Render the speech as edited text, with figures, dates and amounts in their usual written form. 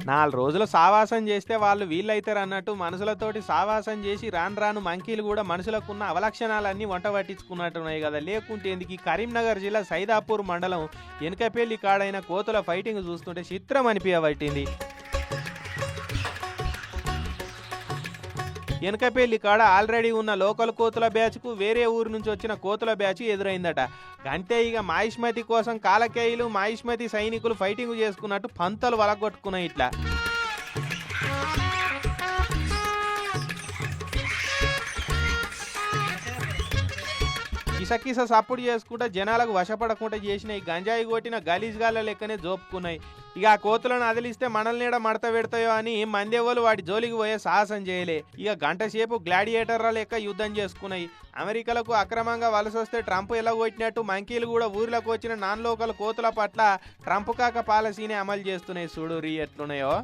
4 రోజులు సావాసం చేస్తే వాళ్ళు వీళ్ళైతారు అన్నట్టు మనుషులతోటి సావాసం చేసి రాను రాను మంకీలు కూడా మనుషులకున్న అవలక్షణాలన్నీ వంట పట్టించుకున్నట్టున్నాయి కదా. లేకుంటే ఎందుకు ఈ కరీంనగర్ జిల్లా సైదాపూర్ మండలం వెనకపల్లి కాడైన కోతుల ఫైటింగ్ చూస్తుంటే చిత్రం అనిపించబట్టింది. వెనకపల్లి కాడ ఆల్రెడీ ఉన్న లోకల్ కోతుల బ్యాచ్కు వేరే ఊరు నుంచి వచ్చిన కోతుల బ్యాచ్ ఎదురైందట. అంటే ఇక మాయిష్మతి కోసం కాలకేయులు మాయిష్మతి సైనికులు ఫైటింగ్ చేసుకున్నట్టు పంతలు వలగొట్టుకున్నాయి ఇట్లా. కిసకిస సప్పుడు చేసుకుంటా జనాలకు వశపడకుండా చేసిన ఈ గంజాయి కొట్టిన గలీజ్గాళ్ళ లెక్కనే జోపుకున్నాయి. ఇక ఆ కోతులను అదిలిస్తే మనల్నీడ మడత పెడతాయో అని మందేవాళ్ళు వాటి జోలికి పోయే సాహసం చేయలే. ఇక గంట సేపు గ్లాడియేటర్ల లెక్క యుద్ధం చేసుకున్నాయి. అమెరికాలకు అక్రమంగా వలస వస్తే ట్రంప్ ఎలా కొట్టినట్టు మంకీలు కూడా ఊర్లోకి వచ్చిన నాన్ లోకల్ కోతుల పట్ల ట్రంప్ కాక పాలసీని అమలు చేస్తున్నాయి. చూడు రీ ఎట్లున్నాయో.